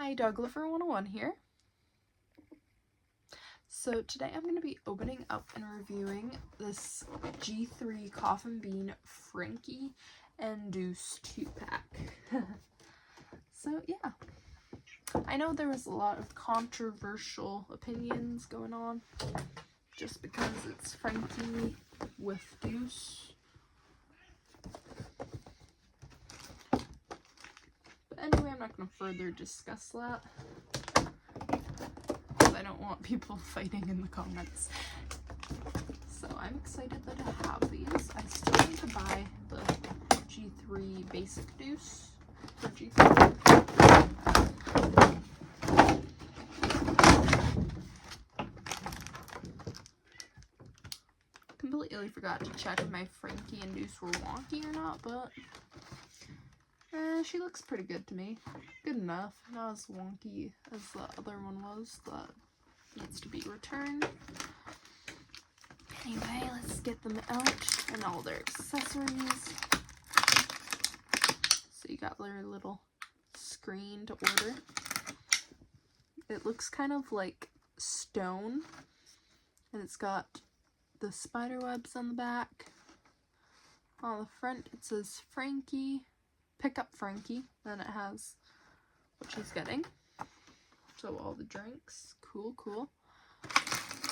Hi, Dog Lover 101 here. So today I'm going to be opening up and reviewing this G3 Coffin Bean Frankie and Deuce 2-pack. So yeah, I know there was a lot of controversial opinions going on just because it's Frankie with Deuce. But anyway, I'm not going to further discuss that. I don't want people fighting in the comments. So I'm excited that I have these. I still need to buy the G3 basic Deuce for G3. Completely forgot to check if my Frankie and Deuce were wonky or not, but she looks pretty good to me. Good enough. Not as wonky as the other one was. That needs to be returned. Anyway, let's get them out and all their accessories. So you got their little screen to order. It looks kind of like stone, and it's got the spider webs on the back. On the front it says Frankie, pick up Frankie, then it has what she's getting. So all the drinks, cool.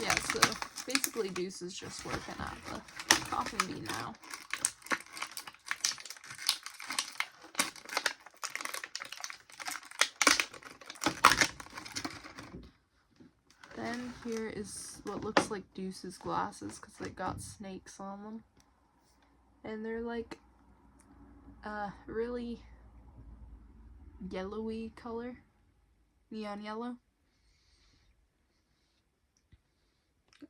Yeah, so basically Deuce is just working at the coffin bean now. Then here is what looks like Deuce's glasses because they got snakes on them. And they're like really yellowy color, neon yellow.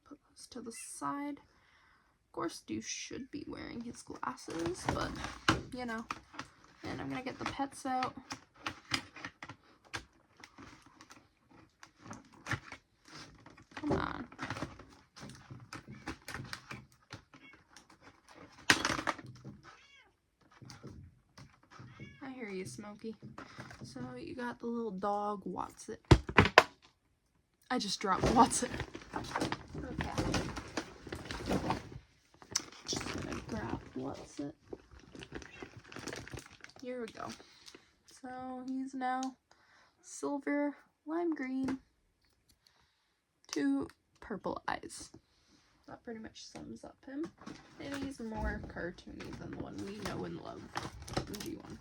Put those to the side. Of course, Deuce should be wearing his glasses, but you know. And I'm gonna get the pets out. Come on. I hear you, Smokey. So you got the little dog, Watson. I just dropped Watson. Okay. Just gonna grab Watson. Here we go. So he's now silver, lime green, 2 purple eyes. That pretty much sums up him. And he's more cartoony than the one we know and love, the G1.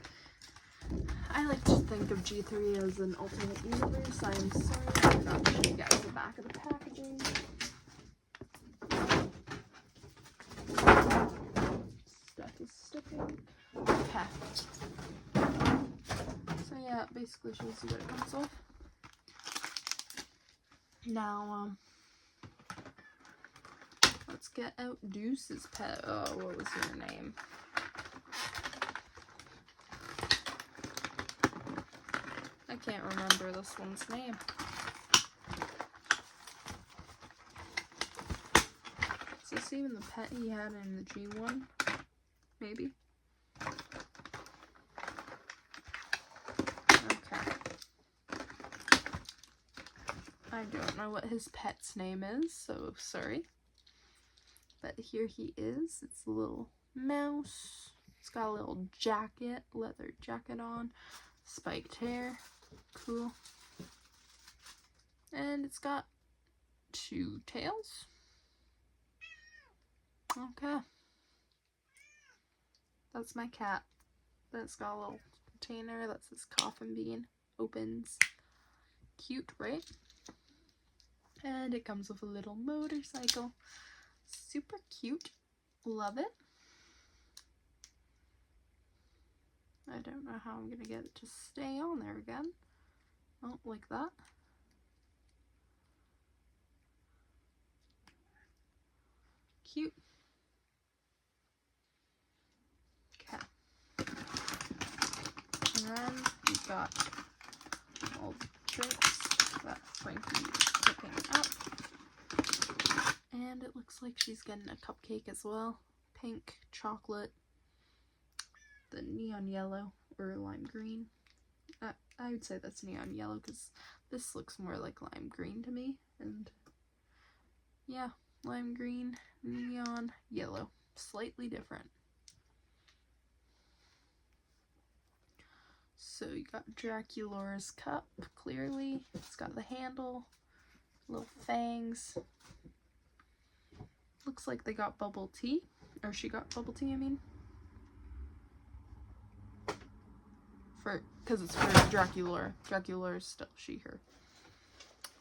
I like to think of G3 as an alternate universe. I am sorry I forgot to show you guys the back of the packaging. Stuff is sticking. Okay. So yeah, it basically shows you what it comes with. Now, let's get out Deuce's pet. Oh, what was her name? I can't remember this one's name. Is this even the pet he had in the G1? Maybe? Okay. I don't know what his pet's name is, so sorry. But here he is. It's a little mouse. It's got a little jacket, leather jacket on, spiked hair. Cool. And it's got 2 tails. Okay. That's my cat. That's got a little container that says coffin bean. Opens. Cute, right? And it comes with a little motorcycle. Super cute. Love it. I don't know how I'm gonna get it to stay on there again. Oh, like that. Cute. Okay. And then we've got all the drinks that Frankie is picking up. And it looks like she's getting a cupcake as well. Pink, chocolate, the neon yellow or lime green. I would say that's neon yellow because this looks more like lime green to me. And yeah, lime green, neon yellow, slightly different. So you got Dracula's cup, clearly. It's got the handle, little fangs. Looks like they got bubble tea, or she got bubble tea, I mean. Because it's for Dracula. Dracula is still she, her.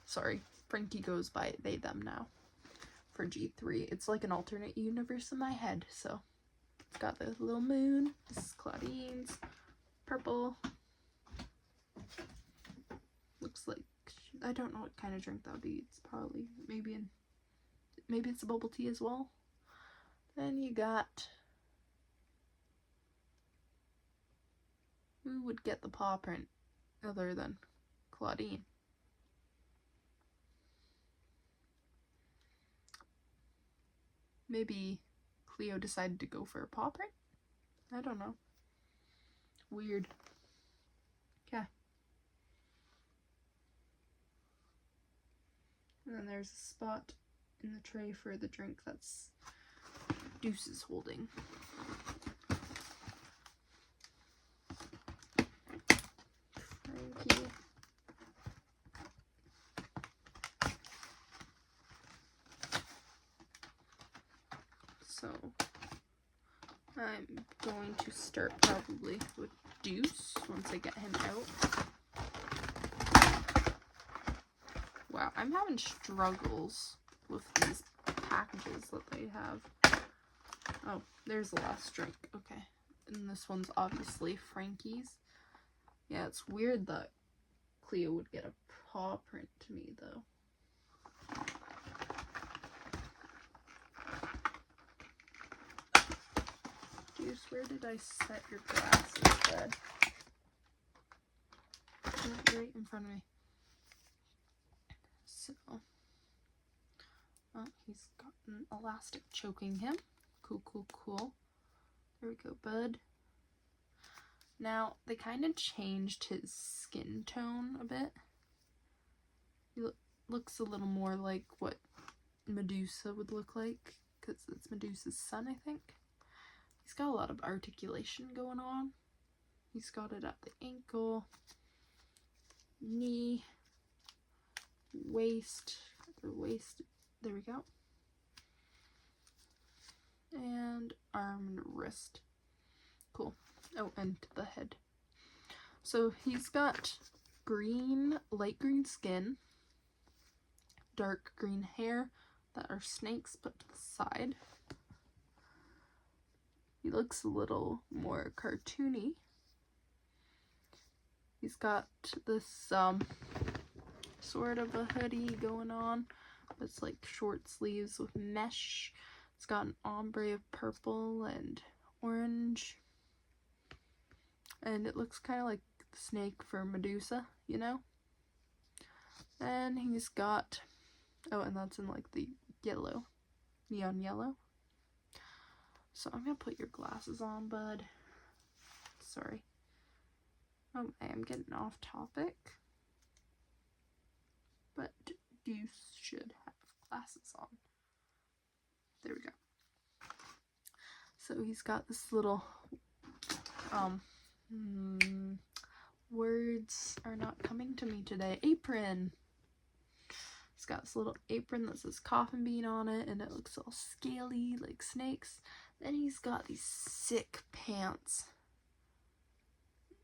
Sorry, Frankie goes by they, them now. For G3, it's like an alternate universe in my head, so. It's got the little moon. This is Claudine's. Purple. Looks like, I don't know what kind of drink that would be. It's probably, maybe it's a bubble tea as well. Then you got, who would get the paw print other than Claudine? Maybe Cleo decided to go for a paw print? I don't know. Weird. Okay. And then there's a spot in the tray for the drink that's Deuce is holding. Frankie. So I'm going to start probably with Deuce once I get him out. Wow, I'm having struggles with these packages that they have. Oh, there's the last drink. Okay. And this one's obviously Frankie's. Yeah, it's weird that Cleo would get a paw print to me, though. Deuce, where did I set your glasses, bud? Right in front of me. So, oh, he's got an elastic choking him. Cool, cool, cool. There we go, bud. Now, they kind of changed his skin tone a bit. He looks a little more like what Medusa would look like, because it's Medusa's son, I think. He's got a lot of articulation going on. He's got it at the ankle, knee, waist, there we go, and arm and wrist. Cool. Oh, and the head. So he's got green, light green skin, dark green hair that are snakes put to the side. He looks a little more cartoony. He's got this sort of a hoodie going on. It's like short sleeves with mesh. It's got an ombre of purple and orange. And it looks kind of like the snake for Medusa, you know? And he's got, oh, and that's in like the yellow, neon yellow. So I'm gonna put your glasses on, bud. Sorry. Oh, I am getting off topic. But Deuce should have glasses on. There we go. So he's got this little, words are not coming to me today. Apron. He's got this little apron that says coffin bean on it, and it looks all scaly like snakes. Then he's got these sick pants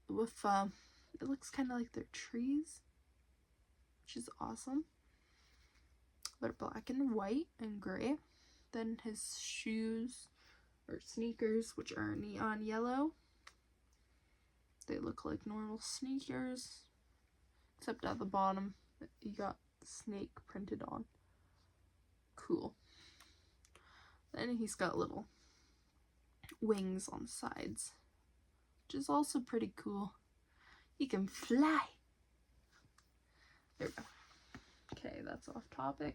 with, it looks kind of like they're trees, which is awesome. They're black and white and gray. Then his shoes, or sneakers, which are neon yellow. They look like normal sneakers, except at the bottom, you got the snake printed on. Cool. Then he's got little wings on the sides, which is also pretty cool. He can fly. There we go. Okay, that's off topic.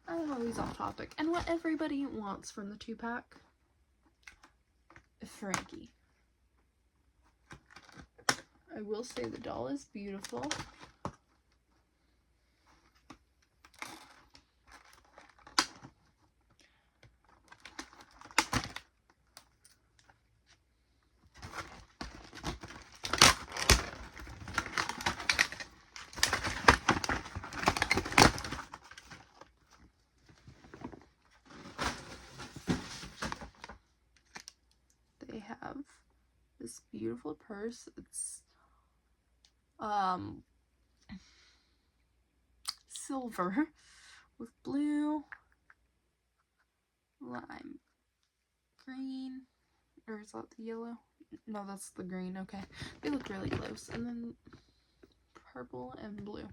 I'm always off topic. And what everybody wants from the 2-pack, Frankie. I will say the doll is beautiful. They have this beautiful purse. It's silver with blue, lime green, or is that the yellow? No, that's the green. Okay, they look really close. And then purple and blue.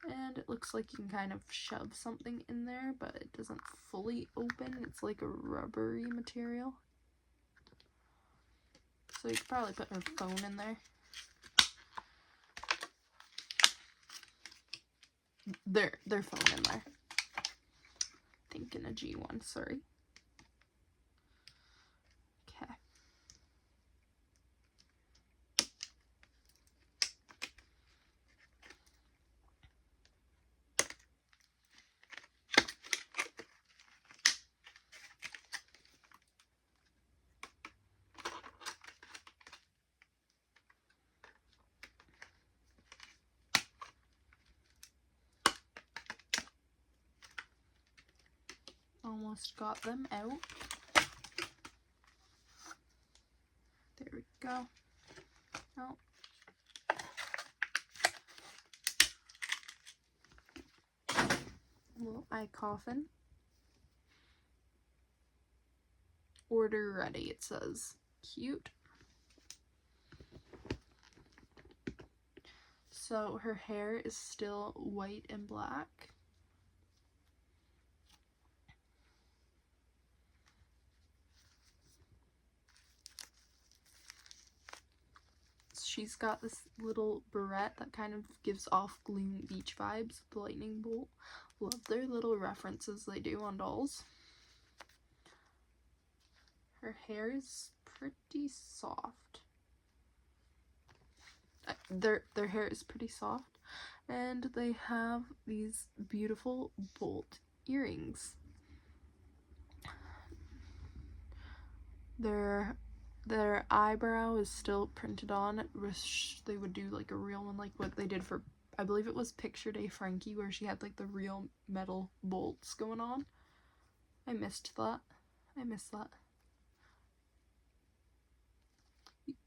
And it looks like you can kind of shove something in there, but it doesn't fully open. It's like a rubbery material. So you could probably put her phone in there. Their phone in there. Thinking a G1, sorry. Okay. Almost got them out. There we go. Oh. Little eye coffin. Order ready, it says. Cute. So her hair is still white and black. She's got this little barrette that kind of gives off Gloom Beach vibes with the lightning bolt. Love their little references they do on dolls. Her hair is pretty soft. Their hair is pretty soft, and they have these beautiful bolt earrings. Their eyebrow is still printed on. Wish they would do like a real one, like what they did for, I believe it was Picture Day Frankie, where she had like the real metal bolts going on. I missed that. I missed that.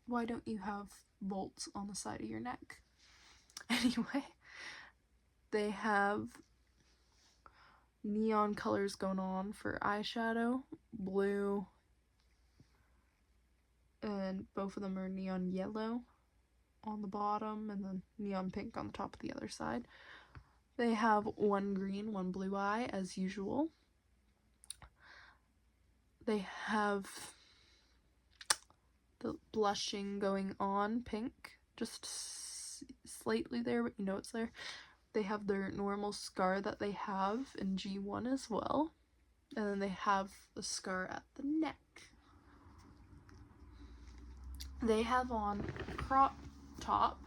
Why don't you have bolts on the side of your neck? Anyway, they have neon colors going on for eyeshadow, blue, and both of them are neon yellow on the bottom and then neon pink on the top of the other side. They have one green, one blue eye as usual. They have the blushing going on, pink, just slightly there, but you know it's there. They have their normal scar that they have in G1 as well. And then they have the scar at the neck. They have on a crop top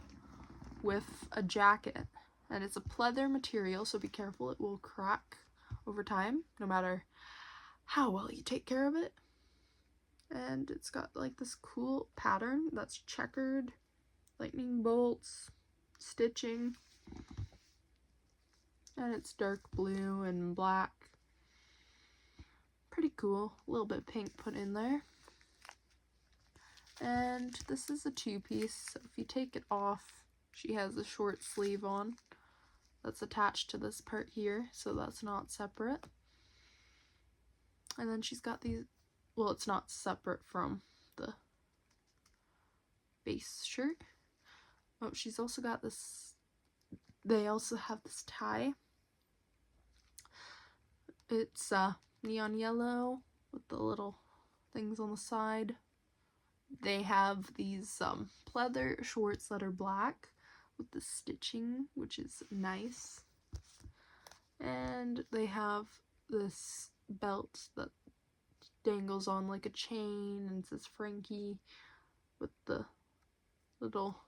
with a jacket, and it's a pleather material, so be careful, it will crack over time no matter how well you take care of it. And it's got like this cool pattern that's checkered, lightning bolts, stitching, and it's dark blue and black. Pretty cool. A little bit of pink put in there. And this is a two-piece, so if you take it off, she has a short sleeve on that's attached to this part here, so that's not separate. And then she's got these, well, it's not separate from the base shirt. Oh, she's also got this, they also have this tie. It's neon yellow with the little things on the side. They have these pleather shorts that are black with the stitching, which is nice. And they have this belt that dangles on like a chain and says Frankie with the little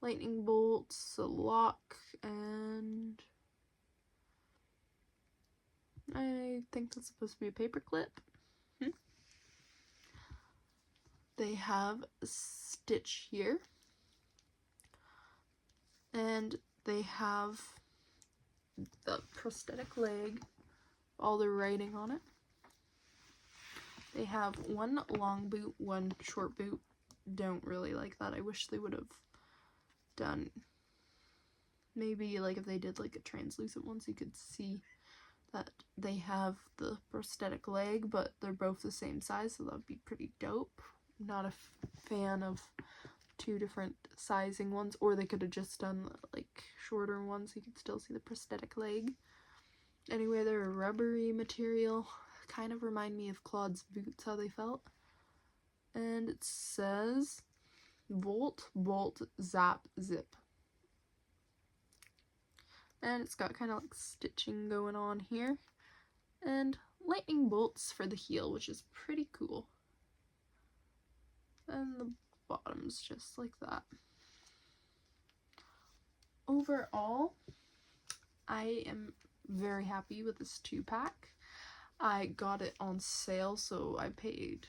lightning bolts, a lock, and I think that's supposed to be a paper clip. They have a stitch here, and they have the prosthetic leg, all the writing on it. They have one long boot, one short boot. Don't really like that. I wish they would have done, maybe like if they did like a translucent one so you could see that they have the prosthetic leg, but they're both the same size, so that would be pretty dope. Not a fan of two different sizing ones, or they could have just done like shorter ones so you could still see the prosthetic leg. Anyway, they're a rubbery material, kind of remind me of Claude's boots, how they felt. And it says volt, bolt, zap, zip. And it's got kind of like stitching going on here. And lightning bolts for the heel, which is pretty cool. And the bottom's just like that. Overall, I am very happy with this 2-pack. I got it on sale, so I paid,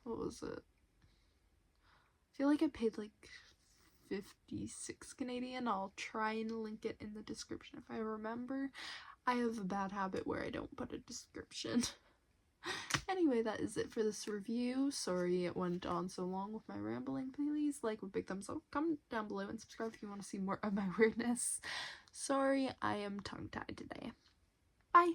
what was it? I feel like I paid like 56 Canadian. I'll try and link it in the description if I remember. I have a bad habit where I don't put a description. Anyway, that is it for this review. Sorry it went on so long with my rambling. Please like with big thumbs up, comment down below, and subscribe if you want to see more of my weirdness. Sorry, I am tongue-tied today. Bye!